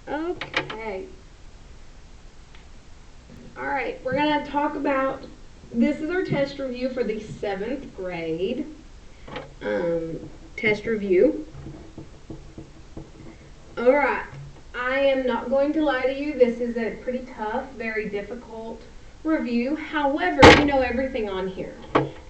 Okay. All right, we're going to talk about, this is our test review for the 7th grade. Test review. All right, I am not going to lie to you. This is a pretty tough, very difficult review. However, you know everything on here.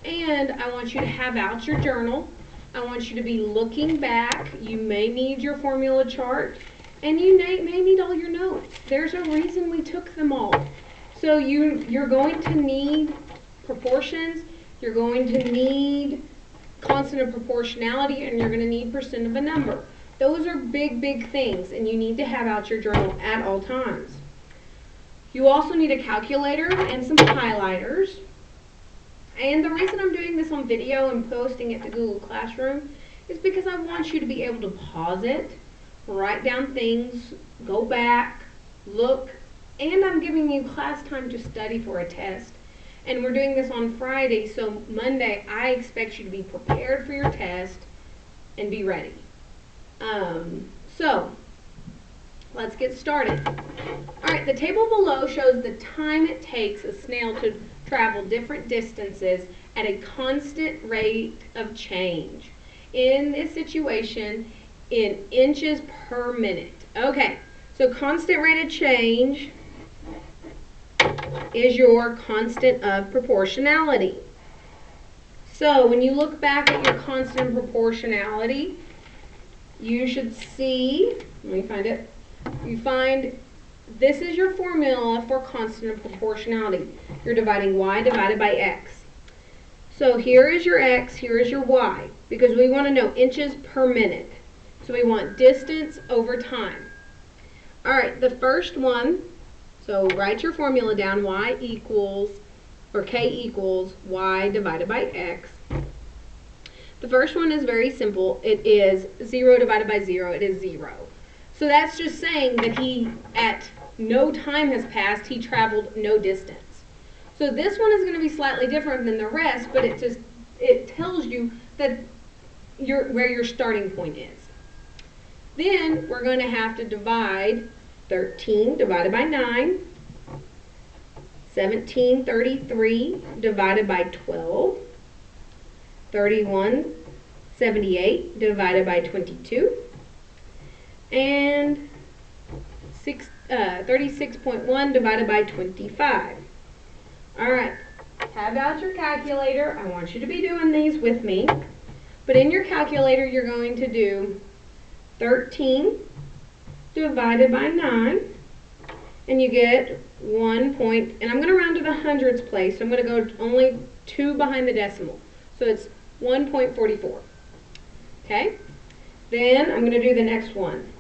And I want you to have out your journal. I want you to be looking back. You may need your formula chart, and you may need all your notes. There's a reason we took them all. So you're going to need proportions, you're going to need constant of proportionality, and you're going to need percent of a number. Those are big, big things, and you need to have out your journal at all times. You also need a calculator and some highlighters. And the reason I'm doing this on video and posting it to Google Classroom is because I want you to be able to pause it, write down things, go back, look, and I'm giving you class time to study for a test. And we're doing this on Friday, so Monday I expect you to be prepared for your test and be ready. So, let's get started. Alright, the table below shows the time it takes a snail to travel different distances at a constant rate of change. In this situation, in inches per minute. Okay, so constant rate of change is your constant of proportionality. So when you look back at your constant proportionality, you should see, let me find it, you find this is your formula for constant of proportionality. You're dividing y divided by x. So here is your x, here is your y, because we want to know inches per minute. So we want distance over time. Alright, the first one, so write your formula down, y equals, or k equals y divided by x. The first one is very simple. It is 0 divided by 0. It is 0. So that's just saying that he, at no time has passed, he traveled no distance. So this one is going to be slightly different than the rest, but it tells you that where your starting point is. Then we're going to have to divide 13 divided by 9, 1733 divided by 12, 3178 divided by 22, and 36.1 divided by 25. Alright, have out your calculator. I want you to be doing these with me. But in your calculator, you're going to do 13 divided by 9, and you get 1 point, and I'm going to round to the hundreds place, so I'm going to go only 2 behind the decimal. So it's 1.44. Okay? Then I'm going to do the next one.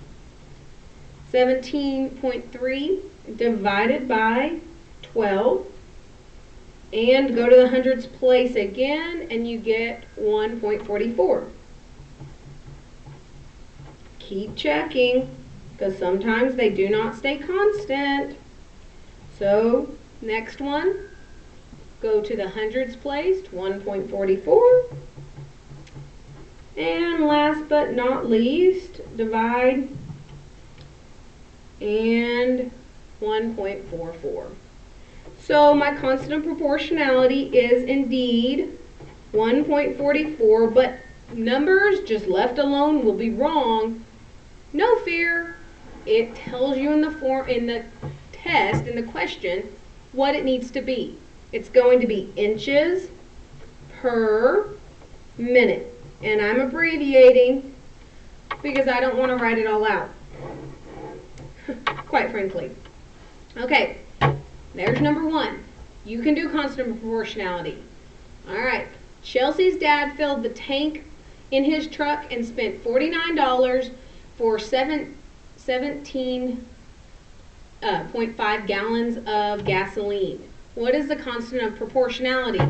17.3 divided by 12, and go to the hundreds place again, and you get 1.44. Keep checking, because sometimes they do not stay constant. So, next one, go to the hundreds place, 1.44. And last but not least, divide, and 1.44. So my constant of proportionality is indeed 1.44, but numbers just left alone will be wrong. No fear. It tells you in the test, in the question, what it needs to be. It's going to be inches per minute. And I'm abbreviating because I don't want to write it all out, quite frankly. Okay, there's number 1. You can do constant of proportionality. Alright, Chelsea's dad filled the tank in his truck and spent $49 for 17.5 gallons of gasoline. What is the constant of proportionality?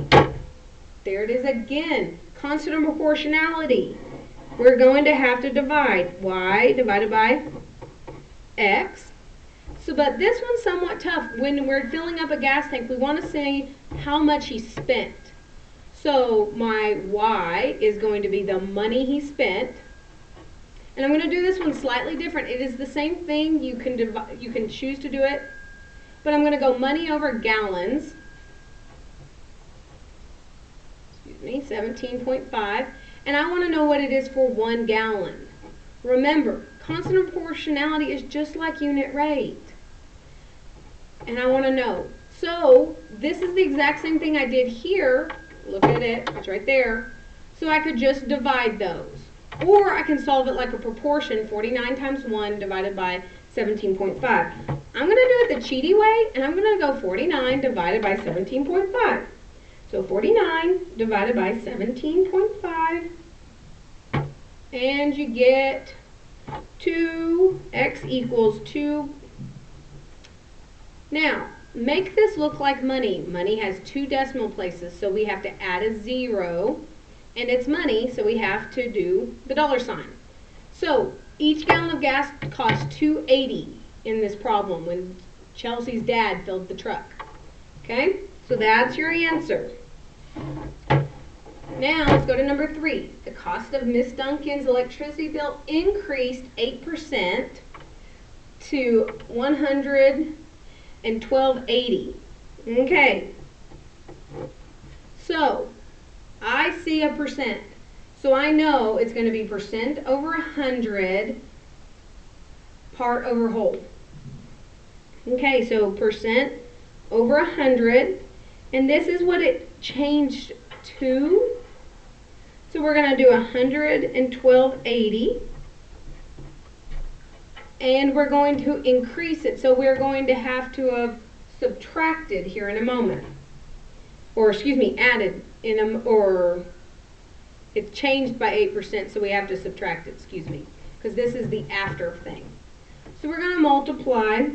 There it is again. Constant of proportionality. We're going to have to divide y divided by x. So, but this one's somewhat tough. When we're filling up a gas tank, we want to say how much he spent. So my y is going to be the money he spent, And I'm going to do this one slightly different. It is the same thing. You can choose to do it. But I'm going to go money over gallons. Excuse me, 17.5. And I want to know what it is for 1 gallon. Remember, constant proportionality is just like unit rate. And I want to know. So this is the exact same thing I did here. Look at it. It's right there. So I could just divide those. Or I can solve it like a proportion, 49 times 1 divided by 17.5. I'm going to do it the cheaty way, and I'm going to go 49 divided by 17.5. So 49 divided by 17.5, and you get 2, x equals 2. Now, make this look like money. Money has 2 decimal places, so we have to add a 0. And it's money, so we have to do the $sign. So each gallon of gas costs $2.80 in this problem when Chelsea's dad filled the truck. Okay, so that's your answer. Now let's go to number 3. The cost of Miss Duncan's electricity bill increased 8% to $112.80. Okay, so I see a percent, so I know it's going to be percent over 100 part over whole. Okay, so percent over 100, and this is what it changed to. So we're going to do 112.80, and we're going to increase it. So we're going to have to have subtracted here in a moment, or excuse me, added. Or it's changed by 8%, so we have to subtract it, excuse me, because this is the after thing. So we're going to multiply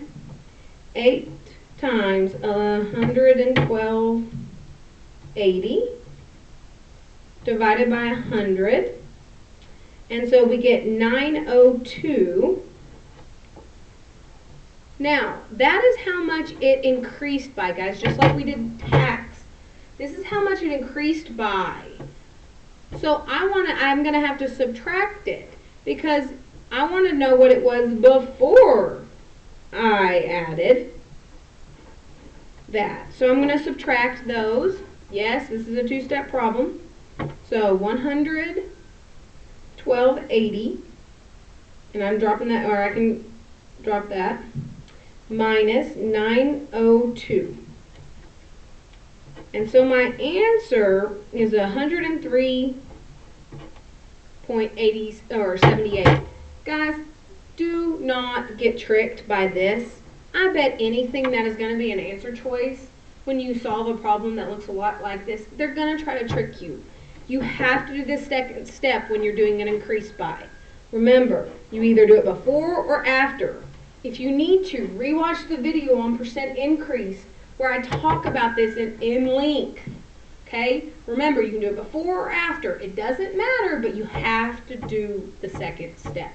8 times 112.80 divided by 100, and so we get 902. Now, that is how much it increased by, guys, just like we did tax. This is how much it increased by. So I'm going to have to subtract it because I want to know what it was before I added that. So I'm going to subtract those. Yes, this is a 2-step problem. So 112.80, and I'm dropping that, or I can drop that, minus 902. And so my answer is 103.80 or 78. Guys, do not get tricked by this. I bet anything that is going to be an answer choice when you solve a problem that looks a lot like this, they're going to try to trick you. You have to do this second step when you're doing an increase by. Remember, you either do it before or after. If you need to, rewatch the video on percent increase where I talk about this in length. Okay? Remember, you can do it before or after. It doesn't matter, but you have to do the second step.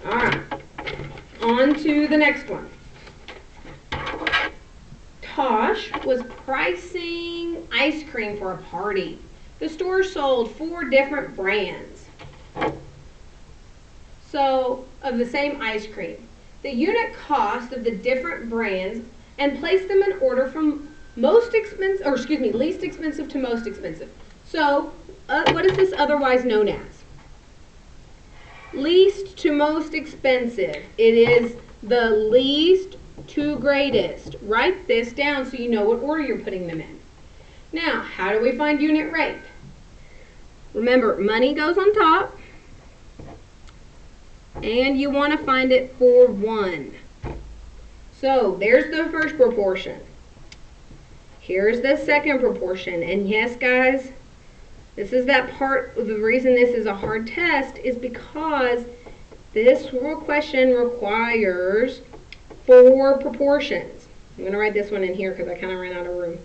Alright. On to the next one. Tosh was pricing ice cream for a party. The store sold 4 different brands. So, of the same ice cream. The unit cost of the different brands and place them in order from least expensive to most expensive. So, what is this otherwise known as? Least to most expensive. It is the least to greatest. Write this down so you know what order you're putting them in. Now, how do we find unit rate? Remember, money goes on top, and you want to find it for 1. So, there's the first proportion. Here's the second proportion. And yes, guys, this is that part, the reason this is a hard test is because this question requires 4 proportions. I'm going to write this one in here because I kind of ran out of room.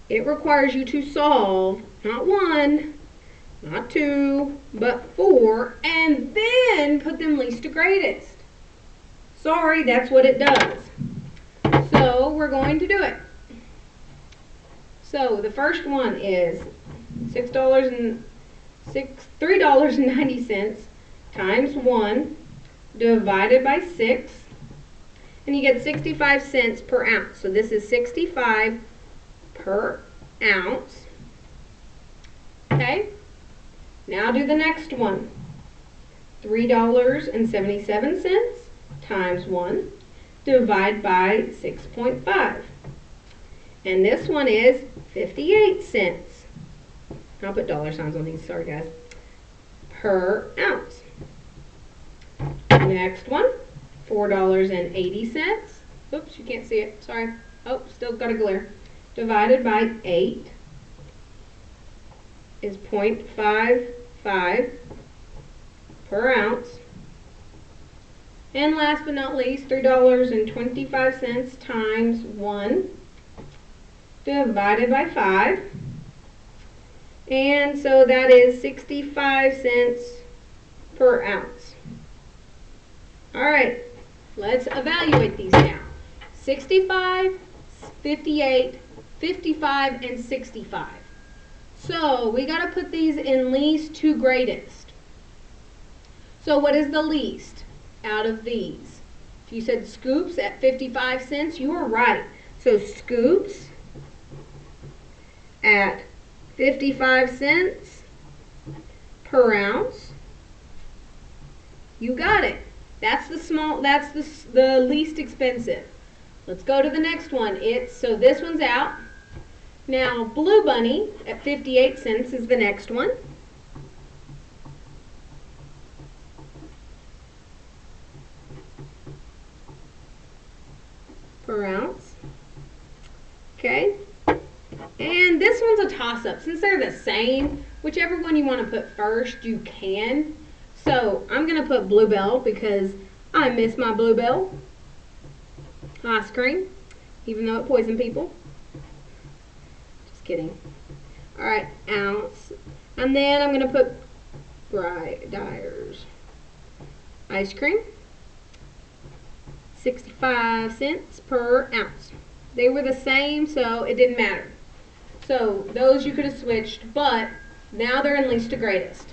It requires you to solve not 1, not 2, but 4, and then put them least to greatest. Sorry, that's what it does. So we're going to do it. So the first one is $6.80 $3.90 times 1 divided by 6, and you get 65 cents per ounce. So this is 65 per ounce. Okay? Now do the next one. $3.77 times 1 divided by 6.5. And this one is 58 cents. I'll put dollar signs on these, sorry guys. Per ounce. Next one, $4.80. Oops, you can't see it, sorry. Oh, still got a glare. Divided by 8 is 0.55 per ounce. And last but not least, $3.25 times 1 divided by 5. And so that is 65 cents per ounce. All right, let's evaluate these now. 65, 58, 55, and 65. So we got to put these in least to greatest. So what is the least out of these? If you said scoops at 55 cents, you were right. So scoops at 55 cents per ounce. You got it. That's the least expensive. Let's go to the next one. So this one's out. Now Blue Bunny at 58 cents is the next one. Per ounce. Okay. And this one's a toss-up. Since they're the same, whichever one you want to put first, you can. So I'm going to put Bluebell because I miss my Bluebell ice cream, even though it poisoned people. Just kidding. Alright, ounce. And then I'm going to put Bright Dyer's ice cream. 65 cents per ounce. They were the same, so it didn't matter. So those you could have switched, but now they're in least to greatest.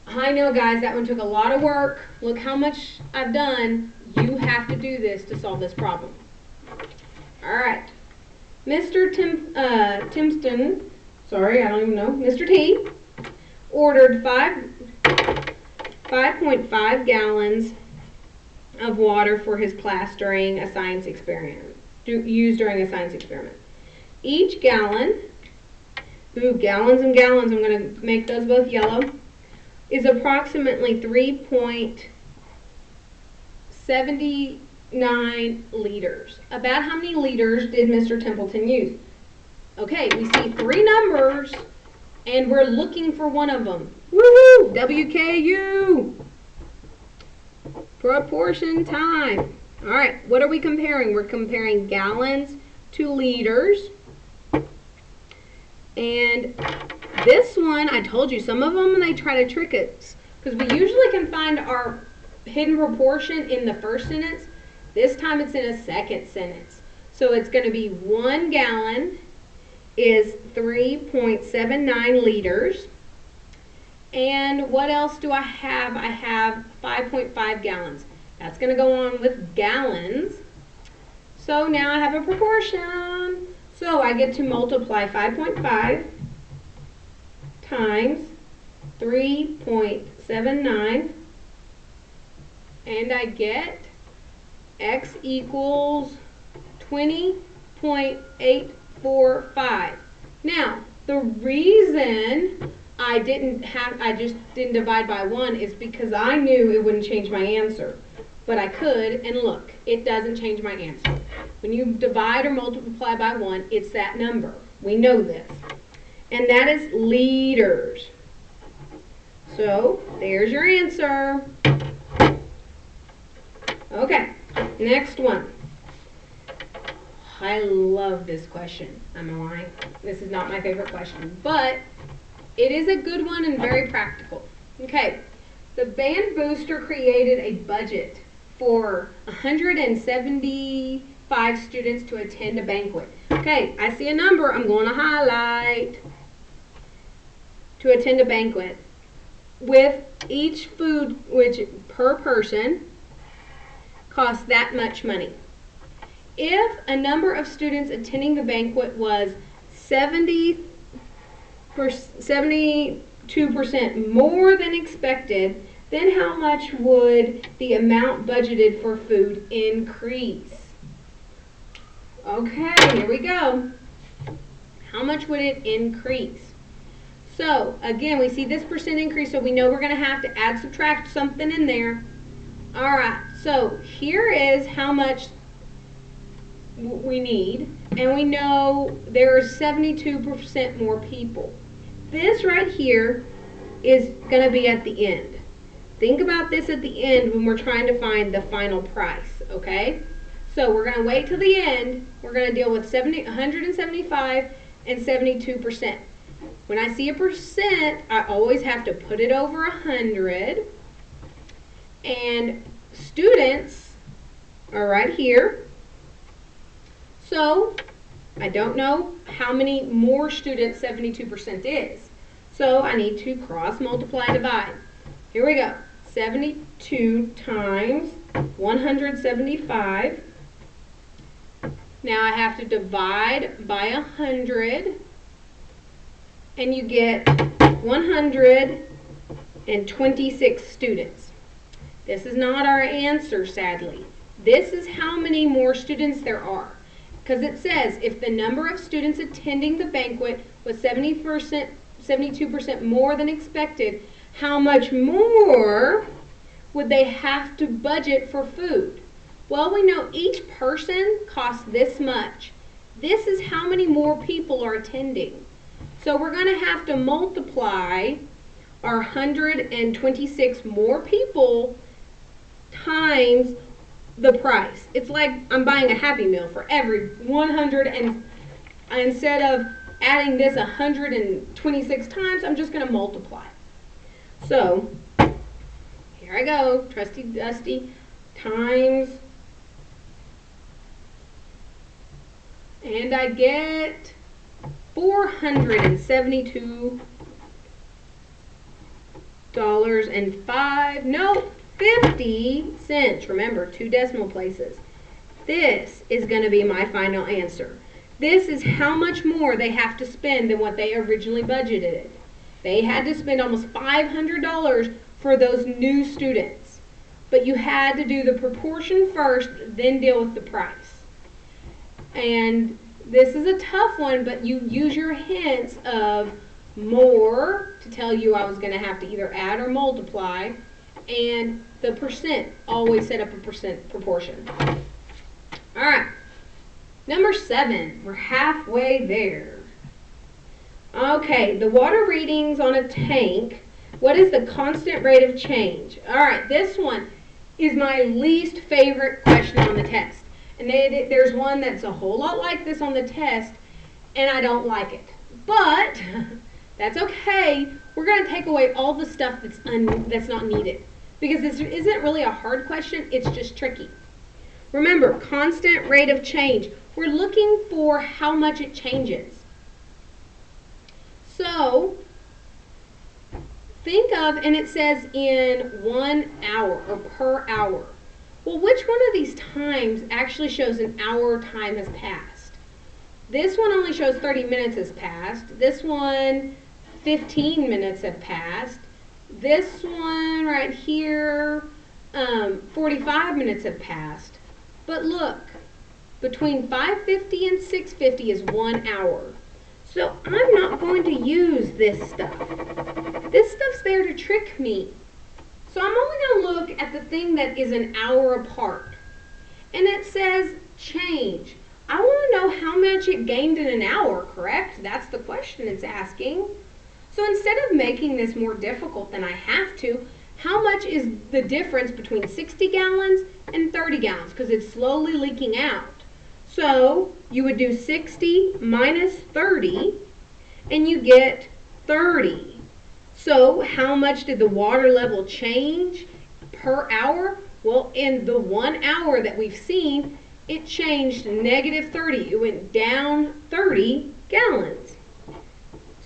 I know, guys, that one took a lot of work. Look how much I've done. You have to do this to solve this problem. All right. Mr. Timston, sorry, I don't even know, Mr. T, ordered 5.5 gallons of water for his class during a science experiment, used during a science experiment. Each gallon, gallons and gallons, I'm going to make those both yellow, is approximately 3.79 liters. About how many liters did Mr. Templeton use? Okay, we see three numbers, and we're looking for one of them. Woohoo! WKU! Proportion time. All right, what are we comparing? We're comparing gallons to liters. And this one, I told you, some of them, they try to trick us. Because we usually can find our hidden proportion in the first sentence. This time it's in a second sentence. So it's going to be 1 gallon is 3.79 liters. And what else do I have? I have 5.5 gallons. That's going to go on with gallons. So now I have a proportion. So I get to multiply 5.5 times 3.79, and I get x equals 20.845. Now, the reason I just didn't divide by 1 is because I knew it wouldn't change my answer. But I could, and look, it doesn't change my answer. When you divide or multiply by 1, it's that number. We know this. And that is liters. So, there's your answer. Okay, next one. I love this question. I'm lying. This is not my favorite question, but it is a good one and very practical. Okay, the band booster created a budget for 175 students to attend a banquet. Okay, I see a number I'm going to highlight. to attend a banquet, with each food which per person costs that much money. If a number of students attending the banquet was 72% more than expected, then how much would the amount budgeted for food increase? Okay, here we go. How much would it increase? So, again, we see this percent increase, so we know we're going to have to add, subtract something in there. All right, so here is how much we need, and we know there are 72% more people. This right here is going to be at the end. Think about this at the end when we're trying to find the final price, okay? So we're going to wait till the end. We're going to deal with 175 and 72%. When I see a percent, I always have to put it over 100. And students are right here. So I don't know how many more students 72% is. So I need to cross multiply and divide. Here we go. 72 times 175. Now I have to divide by 100, and you get 126 students. This is not our answer, sadly. This is how many more students there are. Because it says if the number of students attending the banquet was 72% more than expected, how much more would they have to budget for food? Well, we know each person costs this much. This is how many more people are attending. So we're going to have to multiply our 126 more people times the price. It's like I'm buying a Happy Meal for every 100, and instead of adding this 126 times, I'm just going to multiply. So here I go, trusty Dusty, times, and I get $472.05. 50 cents. Remember, 2 decimal places. This is going to be my final answer. This is how much more they have to spend than what they originally budgeted. They had to spend almost $500 for those new students. But you had to do the proportion first, then deal with the price. And this is a tough one, but you use your hints of more to tell you I was going to have to either add or multiply. And the percent, always set up a percent proportion. All right, number 7, we're halfway there. Okay, the water readings on a tank, what is the constant rate of change? All right, this one is my least favorite question on the test. And there's one that's a whole lot like this on the test, and I don't like it. But that's okay. We're going to take away all the stuff that's not needed. Because this isn't really a hard question, it's just tricky. Remember, constant rate of change. We're looking for how much it changes. So, think of, and it says in 1 hour or per hour. Well, which one of these times actually shows an hour time has passed? This one only shows 30 minutes has passed. This one, 15 minutes have passed. This one right here, 45 minutes have passed. But look, between 5:50 and 6:50 is 1 hour. So I'm not going to use this stuff. This stuff's there to trick me. So I'm only going to look at the thing that is an hour apart. And it says change. I want to know how much it gained in an hour, correct? That's the question it's asking. So instead of making this more difficult than I have to, how much is the difference between 60 gallons and 30 gallons? Because it's slowly leaking out. So you would do 60 minus 30, and you get 30. So how much did the water level change per hour? Well, in the 1 hour that we've seen, it changed negative 30. It went down 30 gallons.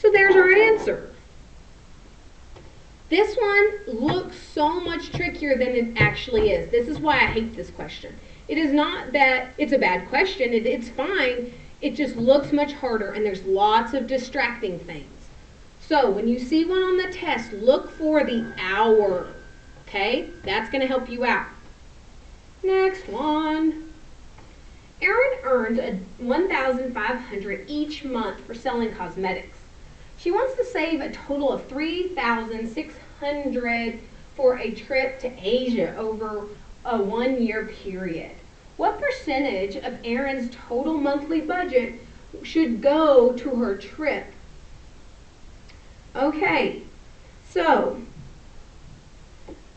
So there's our answer. This one looks so much trickier than it actually is. This is why I hate this question. It is not that it's a bad question. It's fine. It just looks much harder, and there's lots of distracting things. So when you see one on the test, look for the hour. Okay? That's going to help you out. Next one. Erin earns $1,500 each month for selling cosmetics. She wants to save a total of $3,600 for a trip to Asia over a 1-year period. What percentage of Erin's total monthly budget should go to her trip? Okay, so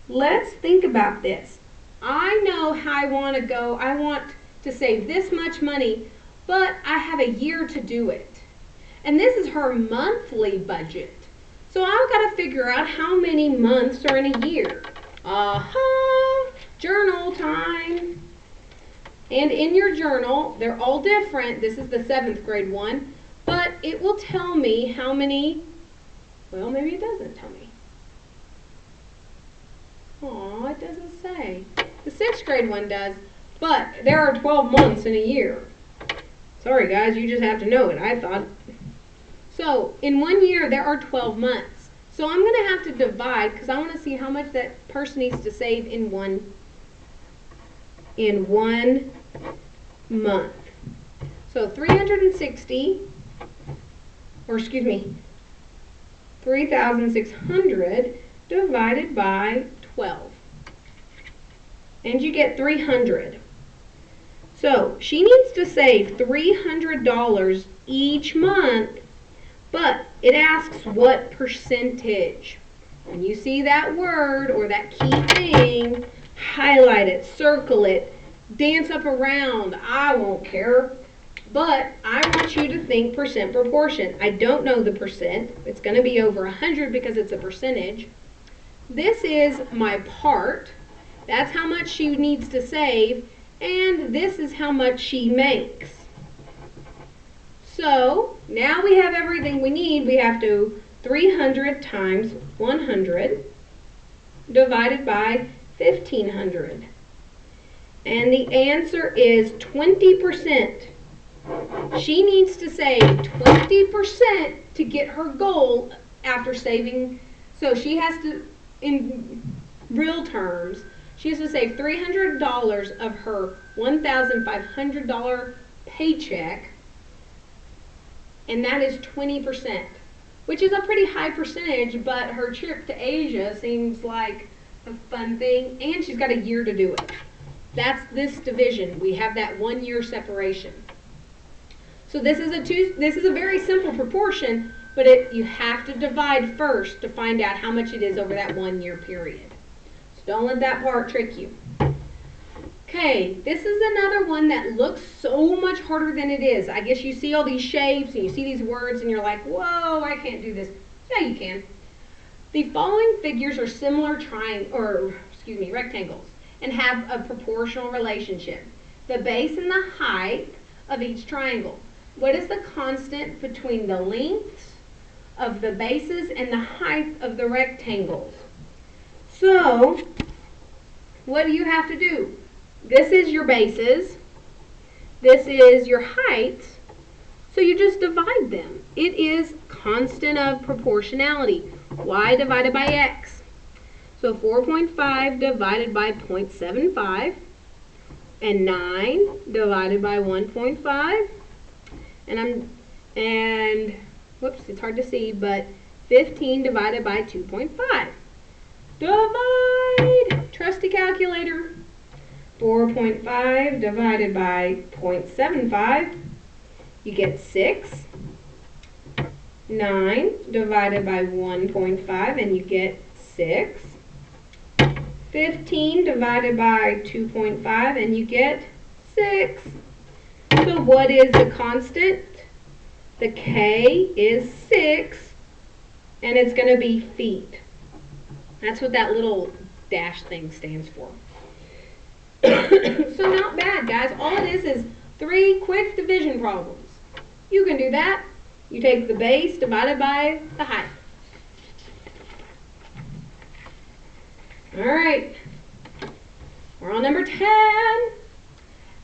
let's think about this. I know how I want to go. I want to save this much money, but I have a year to do it. And this is her monthly budget. So I've got to figure out how many months are in a year. Journal time. And in your journal, they're all different. This is the 7th grade one. But it will tell me how many, well, maybe it doesn't tell me. Oh, it doesn't say. The 6th grade one does. But there are 12 months in a year. Sorry guys, you just have to know it. I thought. So, in 1 year, there are 12 months. So I'm going to have to divide, because I want to see how much that person needs to save in one month. So 3,600 divided by 12. And you get 300. So she needs to save $300 each month, but it asks what percentage. When you see that word or that key thing, highlight it, circle it, dance up around. I won't care. But I want you to think percent proportion. I don't know the percent. It's going to be over 100 because it's a percentage. This is my part. That's how much she needs to save. And this is how much she makes. So now we have everything we need. We have to 300 times 100 divided by 1,500. And the answer is 20%. She needs to save 20% to get her goal after saving. So she has to, in real terms, she has to save $300 of her $1,500 paycheck, and that is 20%, which is a pretty high percentage, but her trip to Asia seems like a fun thing, and she's got a year to do it. That's this division. We have that 1 year separation. So this is a very simple proportion, but you have to divide first to find out how much it is over that 1 year period. So don't let that part trick you. Okay, this is another one that looks so much harder than it is. I guess you see all these shapes and you see these words and you're like, whoa, I can't do this. Yeah, you can. The following figures are similar rectangles and have a proportional relationship. The base and the height of each triangle. What is the constant between the lengths of the bases and the height of the rectangles? So, what do you have to do? This is your bases. This is your heights. So you just divide them. It is constant of proportionality. Y divided by x. So 4.5 divided by 0.75. And 9 divided by 1.5. And whoops, it's hard to see, but 15 divided by 2.5. Divide! Trusty calculator. 4.5 divided by 0.75. You get 6. 9 divided by 1.5, and you get 6. 15 divided by 2.5, and you get 6. So what is the constant? The K is 6, and it's going to be feet. That's what that little dash thing stands for. So not bad, guys. All it is 3 quick division problems. You can do that. You take the base divided by the height. All right, we're on number 10.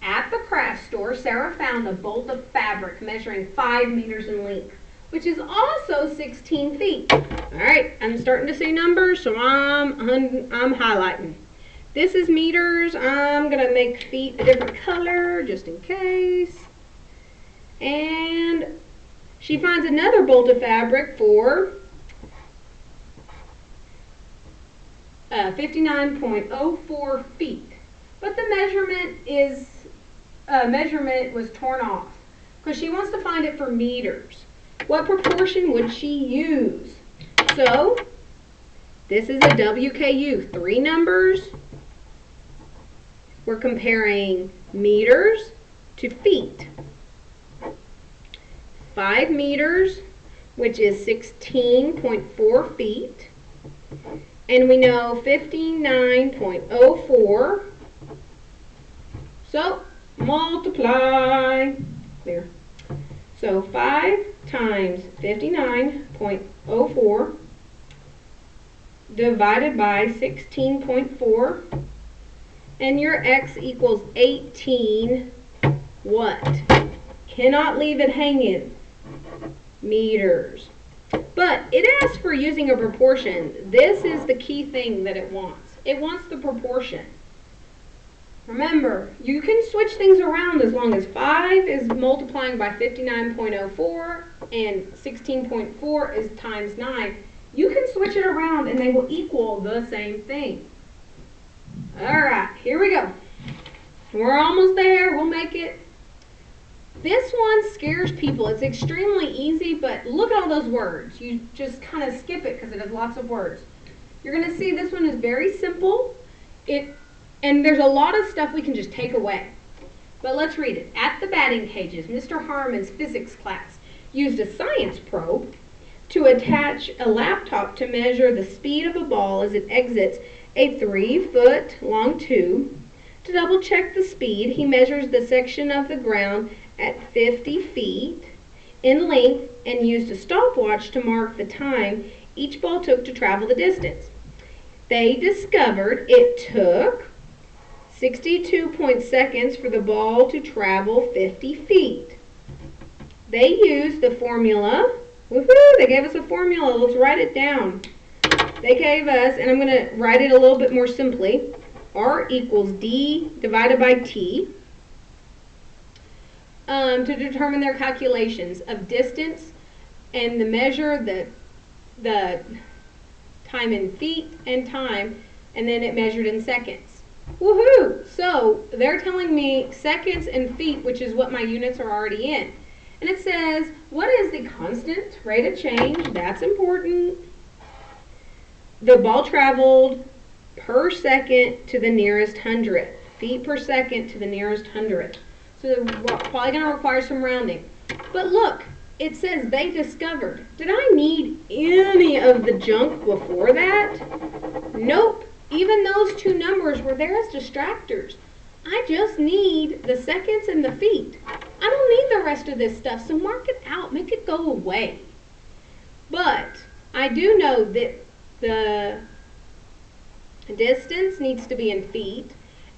At the craft store, Sarah found a bolt of fabric measuring 5 meters in length, which is also 16 feet. All right, I'm starting to see numbers, so I'm highlighting. This is meters. I'm going to make feet a different color just in case. And she finds another bolt of fabric for 59.04 feet. But the measurement was torn off because she wants to find it for meters. What proportion would she use? So this is a WKU, 3 numbers. We're comparing meters to feet. 5 meters, which is 16.4 feet. And we know 59.04. So multiply. Clear. So 5 times 59.04 divided by 16.4, and your x equals 18 what? Cannot leave it hanging. Meters. But it asks for using a proportion. This is the key thing that it wants. It wants the proportion. Remember, you can switch things around as long as 5 is multiplying by 59.04 and 16.4 is times 9. You can switch it around and they will equal the same thing. Alright, here we go. We're almost there. We'll make it. This one scares people. It's extremely easy, but look at all those words. You just kind of skip it because it has lots of words. You're going to see this one is very simple. And there's a lot of stuff we can just take away. But let's read it. At the batting cages, Mr. Harmon's physics class used a science probe to attach a laptop to measure the speed of a ball as it exits a 3-foot-long tube. To double check the speed, he measures the section of the ground at 50 feet in length and used a stopwatch to mark the time each ball took to travel the distance. They discovered it took 62 seconds for the ball to travel 50 feet. They used the formula. Woohoo! They gave us a formula. Let's write it down. They gave us, and I'm going to write it a little bit more simply, R equals D divided by T, to determine their calculations of distance and the measure, the time in feet and time, and then it measured in seconds. Woohoo! So they're telling me seconds and feet, which is what my units are already in. And it says, what is the constant rate of change? That's important. The ball traveled per second to the nearest 100. Feet per second to the nearest 100. So they're probably going to require some rounding. But look, it says they discovered. Did I need any of the junk before that? Nope. Even those 2 numbers were there as distractors. I just need the seconds and the feet. I don't need the rest of this stuff, so mark it out. Make it go away. But I do know that the distance needs to be in feet,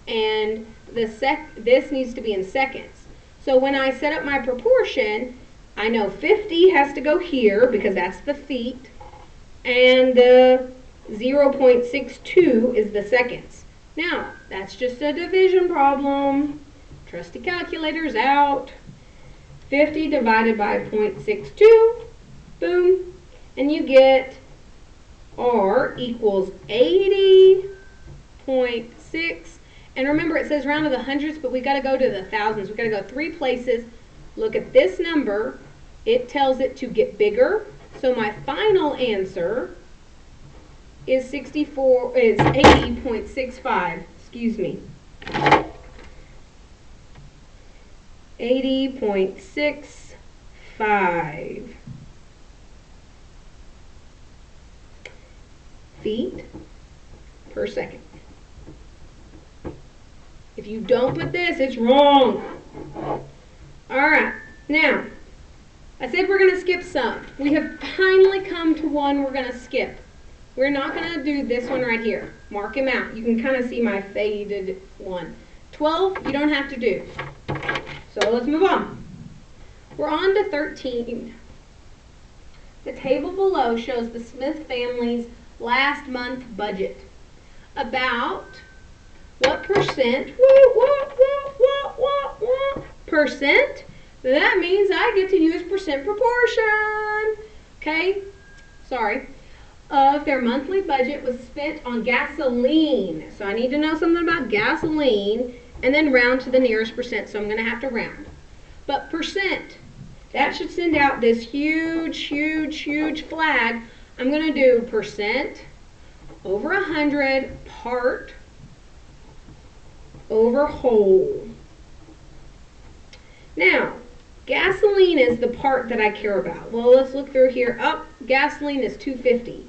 and this needs to be in seconds. So when I set up my proportion, I know 50 has to go here because that's the feet, and the 0.62 is the seconds. Now, that's just a division problem. Trusty calculator's out. 50 divided by 0.62, boom, and you get R equals 80.6. And remember, it says round to the hundreds, but we got to go to the thousands. We got to go 3 places. Look at this number. It tells it to get bigger. So my final answer is 80.65. Excuse me. 80.65 feet per second. If you don't put this, it's wrong. Alright, now, I said we're going to skip some. We have finally come to one we're going to skip. We're not going to do this one right here. Mark him out. You can kind of see my faded one. 12, you don't have to do. So let's move on. We're on to 13. The table below shows the Smith family's last month budget. About what percent, percent, that means I get to use percent proportion, okay, sorry, of their monthly budget was spent on gasoline. So I need to know something about gasoline and then round to the nearest percent, so I'm going to have to round. But percent, that should send out this huge, huge, huge flag. I'm going to do percent over 100 part over whole. Now, gasoline is the part that I care about. Well, let's look through here. Oh, gasoline is 250.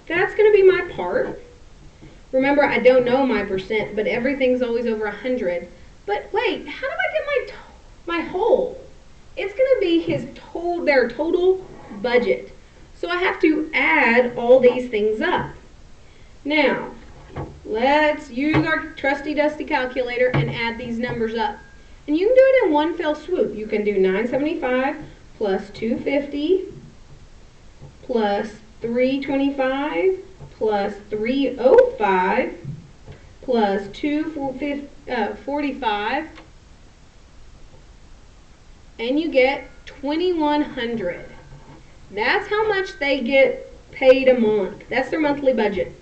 That's going to be my part. Remember, I don't know my percent, but everything's always over 100. But wait, how do I get my whole? It's going to be their total budget. So I have to add all these things up. Now, let's use our trusty dusty calculator and add these numbers up. And you can do it in one fell swoop. You can do 975 plus 250 plus 325 plus 305 plus 245, and you get 2,100. That's how much they get paid a month. That's their monthly budget.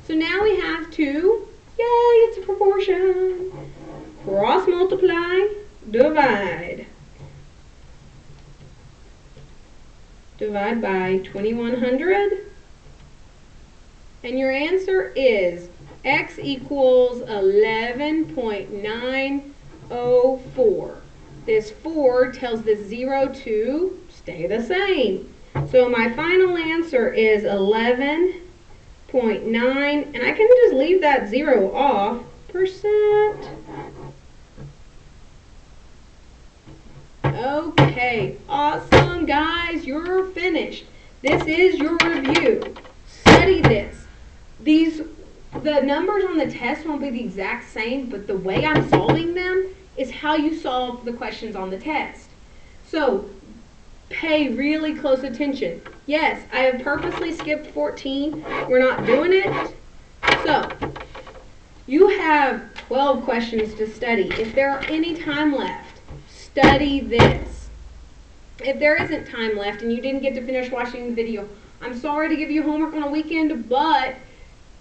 So now we have to, yay, it's a proportion. Cross multiply, divide. Divide by 2,100. And your answer is x equals 11.904. This 4 tells this 0 to stay the same. So my final answer is 11.9, and I can just leave that 0 off, percent. Okay, awesome guys, you're finished. This is your review. Study this. The numbers on the test won't be the exact same, but the way I'm solving them is how you solve the questions on the test. So pay really close attention. Yes, I have purposely skipped 14. We're not doing it. So you have 12 questions to study. If there are any time left, study this. If there isn't time left and you didn't get to finish watching the video, I'm sorry to give you homework on a weekend, but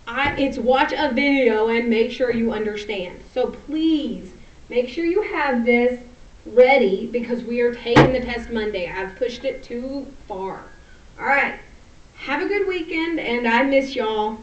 it's watch a video and make sure you understand. So please make sure you have this ready because we are taking the test Monday. I've pushed it too far. All right. Have a good weekend, and I miss y'all.